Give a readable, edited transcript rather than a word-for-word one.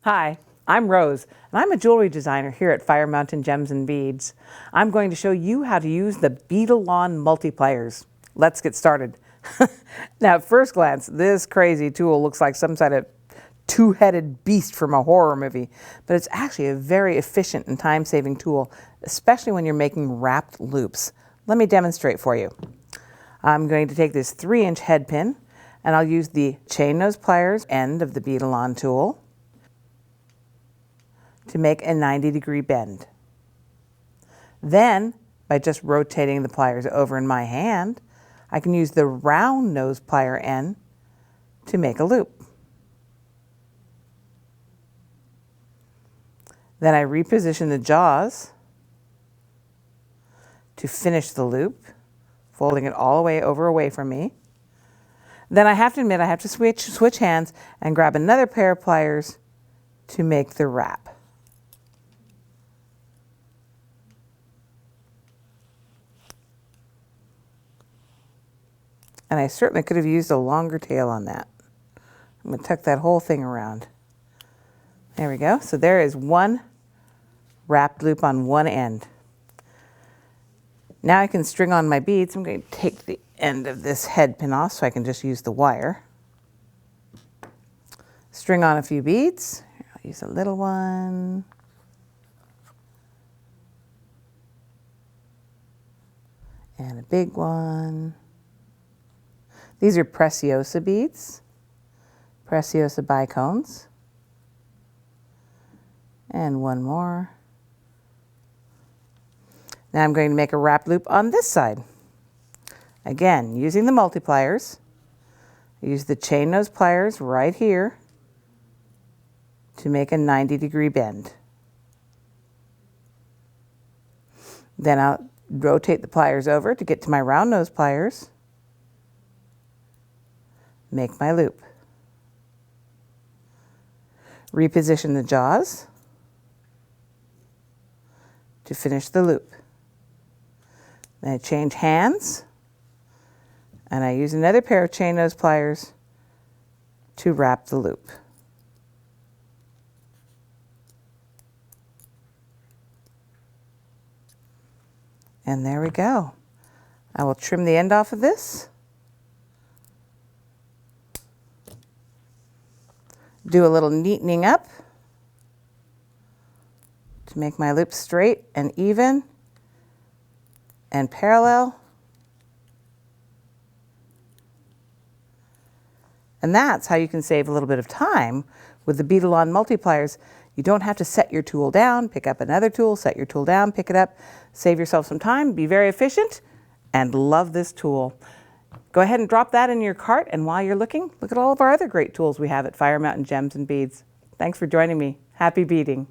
Hi, I'm Rose, and I'm a jewelry designer here at Fire Mountain Gems and Beads. I'm going to show you how to use the Beadalon multipliers. Let's get started. Now, at first glance, this crazy tool looks like some sort of two-headed beast from a horror movie, but it's actually a very efficient and time-saving tool, especially when you're making wrapped loops. Let me demonstrate for you. I'm going to take this 3-inch head pin, and I'll use the chain nose pliers end of the Beadalon tool to make a 90-degree bend. Then, by just rotating the pliers over in my hand, I can use the round nose plier end to make a loop. Then I reposition the jaws to finish the loop, folding it all the way over away from me. Then I have to admit I have to switch hands and grab another pair of pliers to make the wrap. And I certainly could have used a longer tail on that. I'm going to tuck that whole thing around. There we go. So there is one wrapped loop on one end. Now I can string on my beads. I'm going to take the end of this head pin off so I can just use the wire. String on a few beads. I'll use a little one. And a big one. These are Preciosa beads, Preciosa bicones, and one more. Now I'm going to make a wrap loop on this side. Again, using the multipliers, use the chain nose pliers right here to make a 90-degree bend. Then I'll rotate the pliers over to get to my round nose pliers. Make my loop. Reposition the jaws to finish the loop. Then I change hands and I use another pair of chain nose pliers to wrap the loop. And there we go. I will trim the end off of this. Do a little neatening up to make my loop straight and even and parallel. And that's how you can save a little bit of time with the Beadalon multipliers. You don't have to set your tool down, pick up another tool, set your tool down, pick it up, save yourself some time, be very efficient, and love this tool. Go ahead and drop that in your cart, and while you're looking, look at all of our other great tools we have at Fire Mountain Gems and Beads. Thanks for joining me. Happy beading.